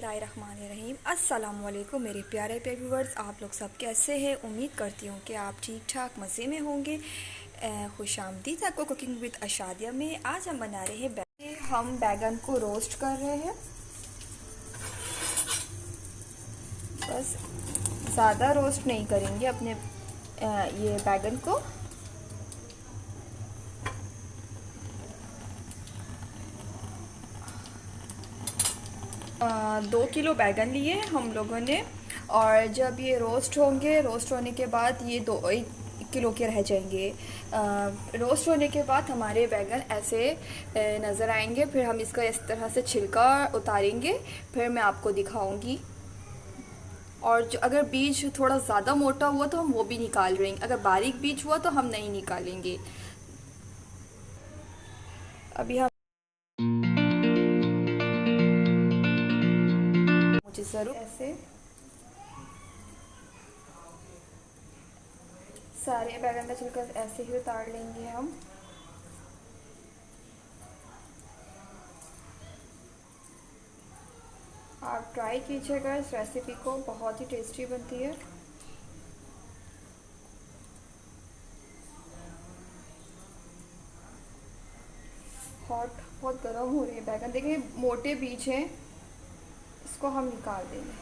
बिस्मिल्लाहिर्रहमानिर्रहीम। अस्सलाम वालेकुम मेरे प्यारे व्यूअर्स, आप लोग सब कैसे हैं? उम्मीद करती हूँ कि आप ठीक ठाक मज़े में होंगे। खुश आमदीद आपको कुकिंग विद अशादिया में। आज हम बना रहे हैं हम बैगन को रोस्ट कर रहे हैं। बस ज़्यादा रोस्ट नहीं करेंगे अपने ये बैगन को। 2 किलो बैगन लिए हम लोगों ने, और जब ये रोस्ट होंगे, रोस्ट होने के बाद ये 1 किलो के रह जाएंगे। रोस्ट होने के बाद हमारे बैगन ऐसे नज़र आएंगे। फिर हम इसका इस तरह से छिलका उतारेंगे, फिर मैं आपको दिखाऊंगी। और जो अगर बीज थोड़ा ज़्यादा मोटा हुआ तो हम वो भी निकाल लेंगे, अगर बारीक बीज हुआ तो हम नहीं निकालेंगे। अभी हम मुझे ज़रूर ऐसे सारे बैगन का छिलका ऐसे ही उतार लेंगे हम। आप ट्राई कीजिएगा इस रेसिपी को, बहुत ही टेस्टी बनती है। बहुत गर्म हो रही है बैगन, देखिए मोटे बीज हैं, इसको हम निकाल देंगे।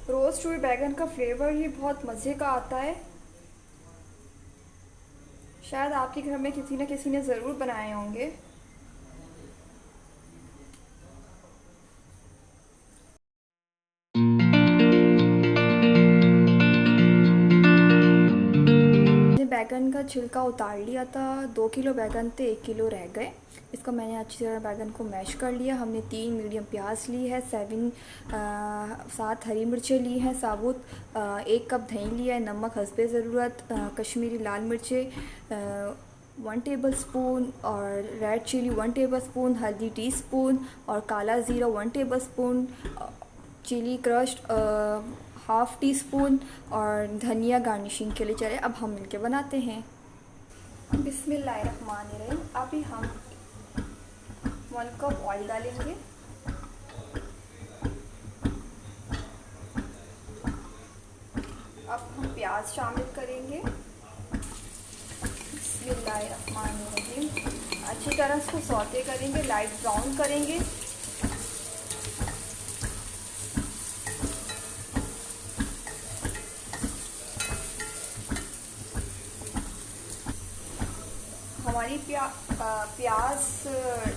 रोस्ट हुए बैगन का फ्लेवर ही बहुत मज़े का आता है। शायद आपके घर में किसी न किसी ने ज़रूर बनाए होंगे। बैगन का छिलका उतार लिया था। 2 किलो बैगन थे, 1 किलो रह गए। इसको मैंने अच्छी तरह बैगन को मैश कर लिया। हमने 3 मीडियम प्याज ली है, 7 हरी मिर्चें ली हैं साबुत, 1 कप दही लिया है, नमक हस्बे ज़रूरत, कश्मीरी लाल मिर्चें 1 टेबल स्पून, और रेड चिली 1 टेबल स्पून, हल्दी टीस्पून, और काला ज़ीरा 1 tablespoon, chilli crushed 1/2 teaspoon, और धनिया गार्निशिंग के लिए। चले अब हम मिलके बनाते हैं। बिस्मिल्लाहिर्रहमानिर्रहीम। अभी हम 1 कप ऑयल डालेंगे। अब हम प्याज शामिल करेंगे। बिस्मिल्लाहिर्रहमानिर्रहीम। अच्छी तरह इसको सौते करेंगे, लाइट ब्राउन करेंगे। हमारी प्याज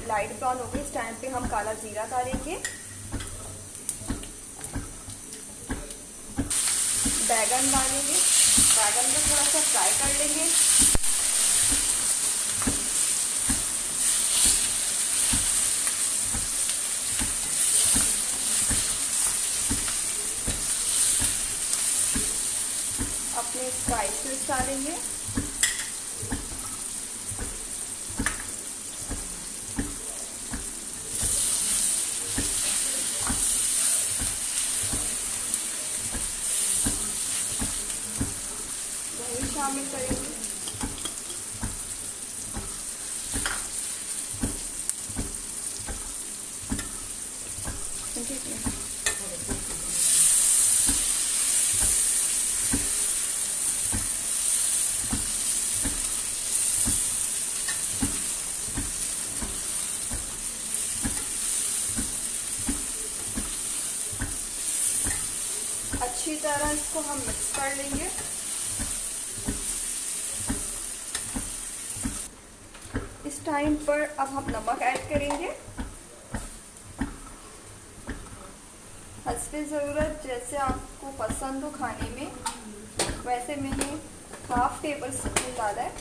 लाइट ब्राउन हो गई। इस टाइम पे हम काला जीरा डालेंगे। बैगन डालेंगे, बैगन को थोड़ा सा फ्राई कर लेंगे। अपने स्पाइसेस डालेंगे। शामिल करेंगे। अच्छी तरह इसको हम मिक्स कर लेंगे। इस टाइम पर अब हम नमक ऐड करेंगे हस्बे ज़रूरत, जैसे आपको पसंद हो खाने में। वैसे मैंने 1/2 टेबल स्पून डाला है।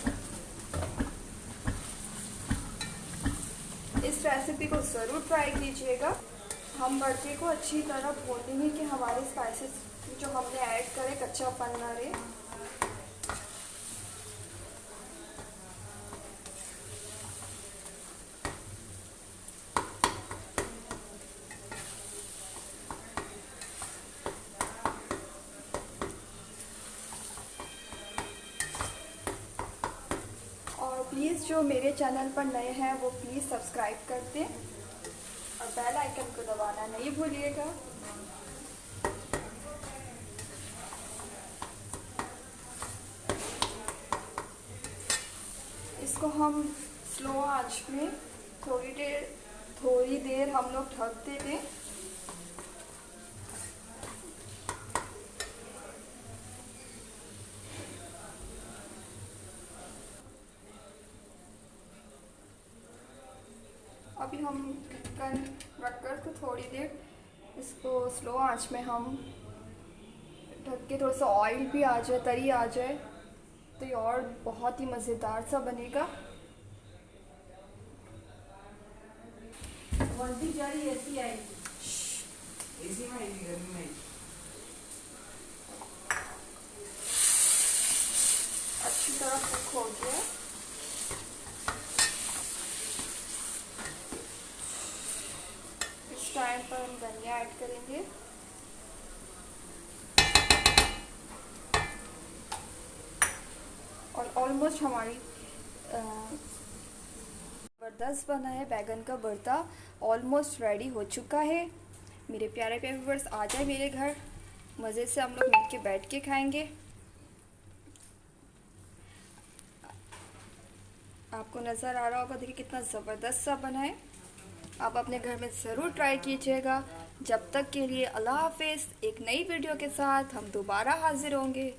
इस रेसिपी को ज़रूर ट्राई कीजिएगा। हम बर्तन को अच्छी तरह भून लेंगे कि हमारे स्पाइसेस जो हमने ऐड करे कच्चापन ना रहे। प्लीज़ जो मेरे चैनल पर नए हैं वो प्लीज़ सब्सक्राइब कर दें और बेल आइकन को दबाना नहीं भूलिएगा। इसको हम स्लो आंच में थोड़ी देर हम लोग ढक देंगे। अभी हम ढक्कन रखकर को थोड़ी देर इसको स्लो आंच में हम ढक के थोड़ा सा ऑयल भी आ जाए, तरी आ जाए, तो ये और बहुत ही मज़ेदार सा बनेगा। वोल्टी जा रही ऐसी आएगी, ऐसी में आएगी, गर्मी में अच्छी तरह कुक हो गया। इस टाइम पर हम धनिया ऐड करेंगे। और ऑलमोस्ट हमारी ज़बरदस्त बना है बैगन का भरता, ऑलमोस्ट रेडी हो चुका है। मेरे प्यारे प्यारे व्यूअर्स, आ जाए मेरे घर, मज़े से हम लोग मिलके बैठ के खाएंगे। आपको नज़र आ रहा होगा, देखिए कितना ज़बरदस्त सा बना है। आप अपने घर में ज़रूर ट्राई कीजिएगा। जब तक के लिए अल्लाह हाफिज़। एक नई वीडियो के साथ हम दोबारा हाजिर होंगे।